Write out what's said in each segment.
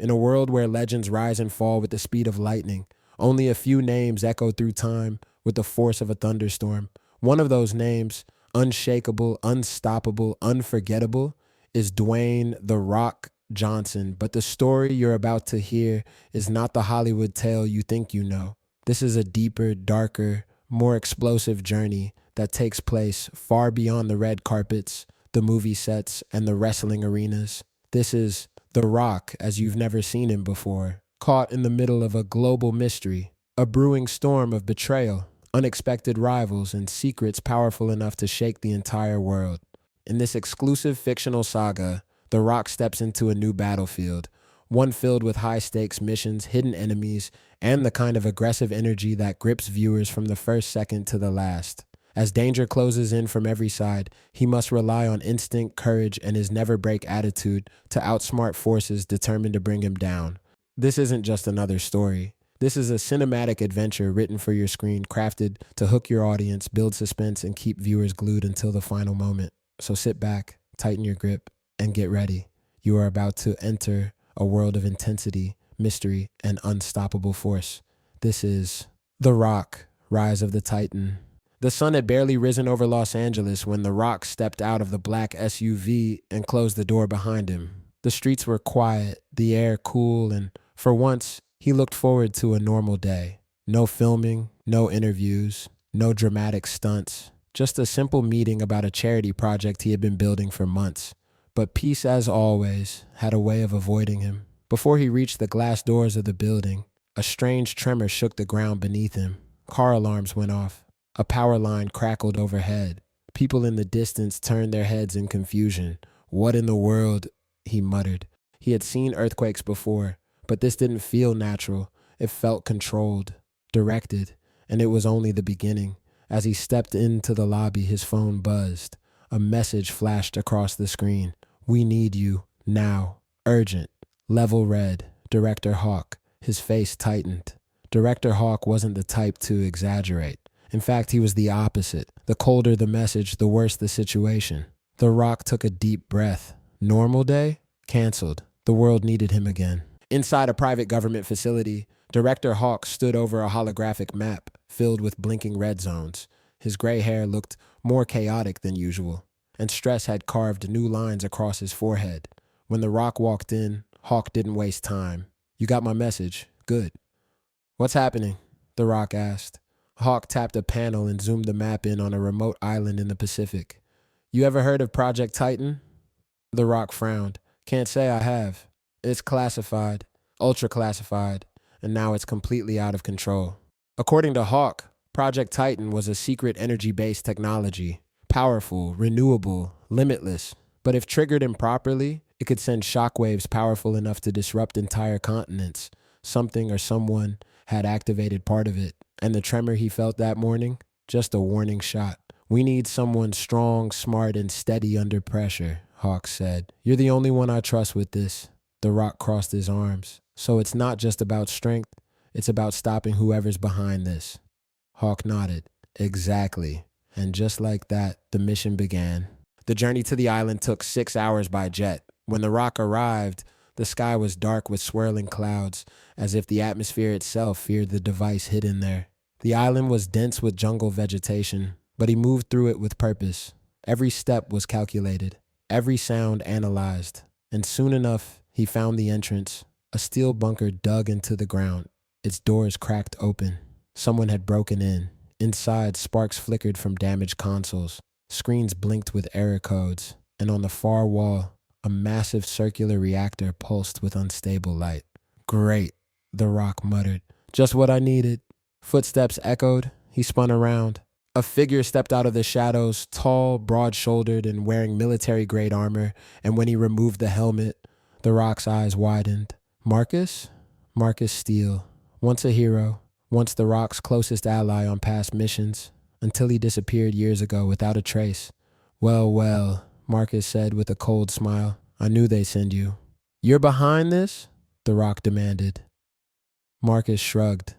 In a world where legends rise and fall with the speed of lightning, only a few names echo through time with the force of a thunderstorm. One of those names, unshakable, unstoppable, unforgettable, is Dwayne "The Rock" Johnson. But the story you're about to hear is not the Hollywood tale you think you know. This is a deeper, darker, more explosive journey that takes place far beyond the red carpets, the movie sets, and the wrestling arenas. This is The Rock as you've never seen him before, caught in the middle of a global mystery, a brewing storm of betrayal, unexpected rivals, and secrets powerful enough to shake the entire world. In this exclusive fictional saga, The Rock steps into a new battlefield, one filled with high-stakes missions, hidden enemies, and the kind of aggressive energy that grips viewers from the first second to the last. As danger closes in from every side, he must rely on instinct, courage, and his never-break attitude to outsmart forces determined to bring him down. This isn't just another story. This is a cinematic adventure written for your screen, crafted to hook your audience, build suspense, and keep viewers glued until the final moment. So sit back, tighten your grip, and get ready. You are about to enter a world of intensity, mystery, and unstoppable force. This is The Rock, Rise of the Titan. The sun had barely risen over Los Angeles when The Rock stepped out of the black SUV and closed the door behind him. The streets were quiet, the air cool, and for once, he looked forward to a normal day. No filming, no interviews, no dramatic stunts, just a simple meeting about a charity project he had been building for months. But peace, as always, had a way of avoiding him. Before he reached the glass doors of the building, a strange tremor shook the ground beneath him. Car alarms went off. A power line crackled overhead. People in the distance turned their heads in confusion. "What in the world?" he muttered. He had seen earthquakes before, but this didn't feel natural. It felt controlled, directed, and it was only the beginning. As he stepped into the lobby, his phone buzzed. A message flashed across the screen. "We need you, now, urgent." Level red, Director Hawk. His face tightened. Director Hawk wasn't the type to exaggerate. In fact, he was the opposite. The colder the message, the worse the situation. The Rock took a deep breath. Normal day? Canceled. The world needed him again. Inside a private government facility, Director Hawk stood over a holographic map filled with blinking red zones. His gray hair looked more chaotic than usual, and stress had carved new lines across his forehead. When The Rock walked in, Hawk didn't waste time. "You got my message. Good." "What's happening?" The Rock asked. Hawk tapped a panel and zoomed the map in on a remote island in the Pacific. "You ever heard of Project Titan?" The Rock frowned. "Can't say I have. It's classified, ultra classified, and now it's completely out of control." According to Hawk, Project Titan was a secret energy-based technology. Powerful, renewable, limitless. But if triggered improperly, it could send shockwaves powerful enough to disrupt entire continents. Something or someone had activated part of it. And the tremor he felt that morning? Just a warning shot. "We need someone strong, smart, and steady under pressure," Hawk said. "You're the only one I trust with this." The Rock crossed his arms. "So it's not just about strength, it's about stopping whoever's behind this." Hawk nodded. "Exactly." And just like that, the mission began. The journey to the island took 6 hours by jet. When The Rock arrived, the sky was dark with swirling clouds, as if the atmosphere itself feared the device hidden there. The island was dense with jungle vegetation, but he moved through it with purpose. Every step was calculated, every sound analyzed, and soon enough, he found the entrance, a steel bunker dug into the ground, its doors cracked open. Someone had broken in. Inside, sparks flickered from damaged consoles. Screens blinked with error codes, and on the far wall, a massive circular reactor pulsed with unstable light. "Great," The Rock muttered. "Just what I needed." Footsteps echoed. He spun around. A figure stepped out of the shadows, tall, broad-shouldered, and wearing military-grade armor, and when he removed the helmet, The Rock's eyes widened. Marcus? Marcus Steele. Once a hero, once The Rock's closest ally on past missions, until he disappeared years ago without a trace. "Well, well," Marcus said with a cold smile. "I knew they'd send you." "You're behind this?" The Rock demanded. Marcus shrugged.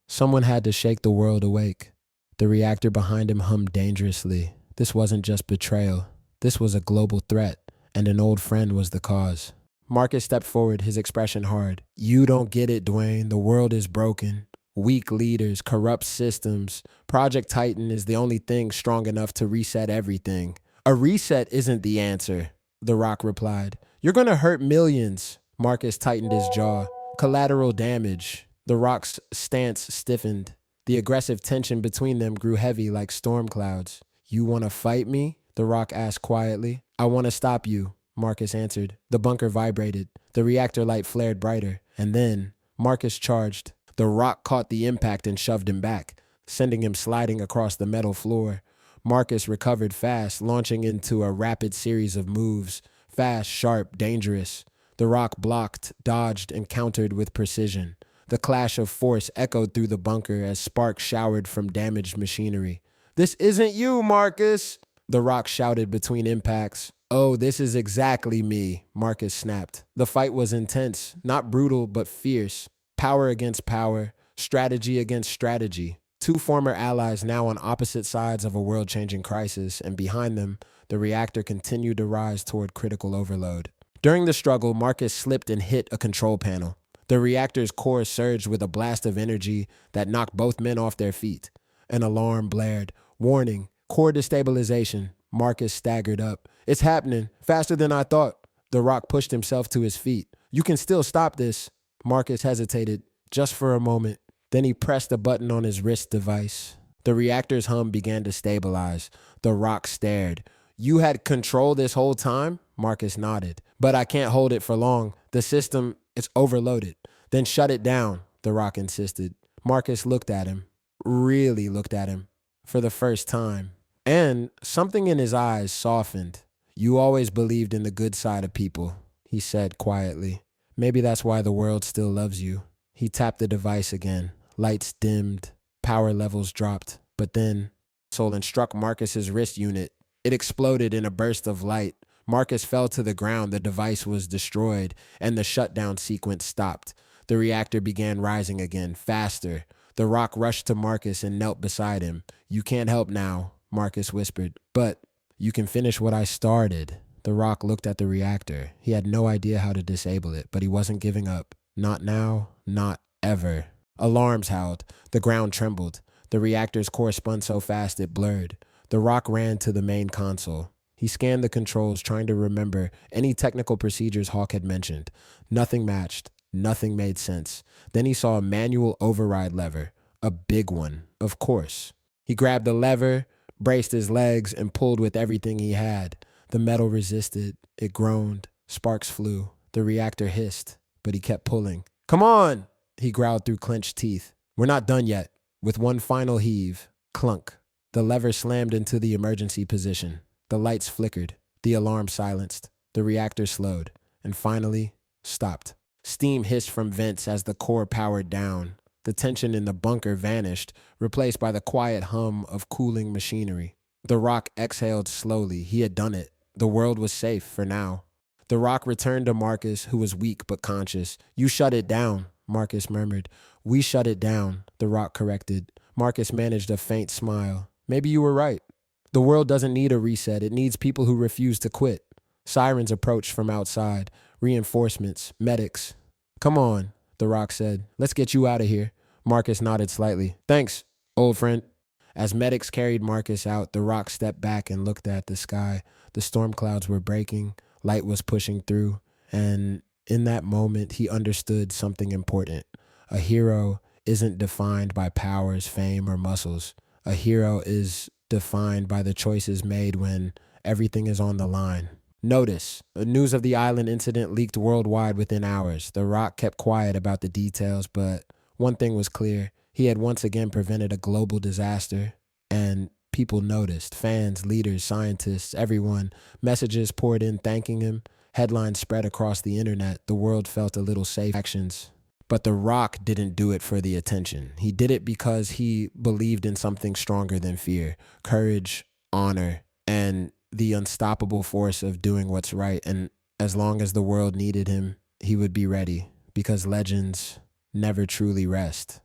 Someone had to shake the world awake. The reactor behind him hummed dangerously. This wasn't just betrayal. This was a global threat, and an old friend was the cause. Marcus stepped forward, his expression hard. You don't get it, Dwayne. The world is broken. Weak leaders, corrupt systems. Project Titan is the only thing strong enough to reset everything. A reset isn't the answer, The Rock replied. You're gonna hurt millions. Marcus tightened his jaw. Collateral damage. The Rock's stance stiffened. The aggressive tension between them grew heavy like storm clouds. You wanna fight me? The Rock asked quietly. I wanna stop you, Marcus answered. The bunker vibrated. The reactor light flared brighter. And then Marcus charged. The Rock caught the impact and shoved him back, sending him sliding across the metal floor. Marcus recovered fast, launching into a rapid series of moves. Fast, sharp, dangerous. The Rock blocked, dodged, and countered with precision. The clash of force echoed through the bunker as sparks showered from damaged machinery. This isn't you, Marcus, The Rock shouted between impacts. Oh, this is exactly me, Marcus snapped. The fight was intense, not brutal, but fierce. Power against power, strategy against strategy. Two former allies now on opposite sides of a world-changing crisis, and behind them, the reactor continued to rise toward critical overload. During the struggle, Marcus slipped and hit a control panel. The reactor's core surged with a blast of energy that knocked both men off their feet. An alarm blared. Warning, core destabilization. Marcus staggered up. It's happening, faster than I thought. The Rock pushed himself to his feet. You can still stop this. Marcus hesitated, just for a moment. Then he pressed a button on his wrist device. The reactor's hum began to stabilize. The Rock stared. You had control this whole time? Marcus nodded. But I can't hold it for long. The system, it's overloaded. Then shut it down, The Rock insisted. Marcus looked at him. Really looked at him. For the first time. And something in his eyes softened. You always believed in the good side of people, he said quietly. Maybe that's why the world still loves you. He tapped the device again. Lights dimmed. Power levels dropped. But then, Solon struck Marcus's wrist unit. It exploded in a burst of light. Marcus fell to the ground. The device was destroyed, and the shutdown sequence stopped. The reactor began rising again, faster. The Rock rushed to Marcus and knelt beside him. You can't help now, Marcus whispered. But you can finish what I started. The Rock looked at the reactor. He had no idea how to disable it, but he wasn't giving up. Not now, not ever. Alarms howled. The ground trembled. The reactor's core spun so fast it blurred. The Rock ran to the main console. He scanned the controls, trying to remember any technical procedures Hawk had mentioned. Nothing matched. Nothing made sense. Then he saw a manual override lever. A big one, of course. He grabbed the lever, braced his legs, and pulled with everything he had. The metal resisted. It groaned. Sparks flew. The reactor hissed, but he kept pulling. Come on, he growled through clenched teeth. We're not done yet. With one final heave, clunk. The lever slammed into the emergency position. The lights flickered. The alarm silenced. The reactor slowed, and finally stopped. Steam hissed from vents as the core powered down. The tension in the bunker vanished, replaced by the quiet hum of cooling machinery. The Rock exhaled slowly. He had done it. The world was safe for now. The Rock returned to Marcus, who was weak but conscious. You shut it down, Marcus murmured. We shut it down, The Rock corrected. Marcus managed a faint smile. Maybe you were right. The world doesn't need a reset. It needs people who refuse to quit. Sirens approached from outside. Reinforcements, medics. Come on, The Rock said. Let's get you out of here. Marcus nodded slightly. Thanks, old friend. As medics carried Marcus out, The Rock stepped back and looked at the sky. The storm clouds were breaking. Light was pushing through. And in that moment, he understood something important. A hero isn't defined by powers, fame, or muscles. A hero is defined by the choices made when everything is on the line. Notice, the news of the island incident leaked worldwide within hours. The Rock kept quiet about the details, but one thing was clear. He had once again prevented a global disaster, and people noticed. Fans, leaders, scientists, everyone. Messages poured in thanking him. Headlines spread across the internet. The world felt a little safe. Actions. But The Rock didn't do it for the attention. He did it because he believed in something stronger than fear. Courage, honor, and the unstoppable force of doing what's right. And as long as the world needed him, he would be ready, because legends never truly rest.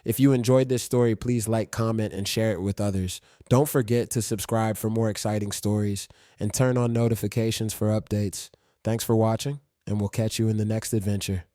If you enjoyed this story, please like, comment, and share it with others. Don't forget to subscribe for more exciting stories and turn on notifications for updates. Thanks for watching. and we'll catch you in the next adventure.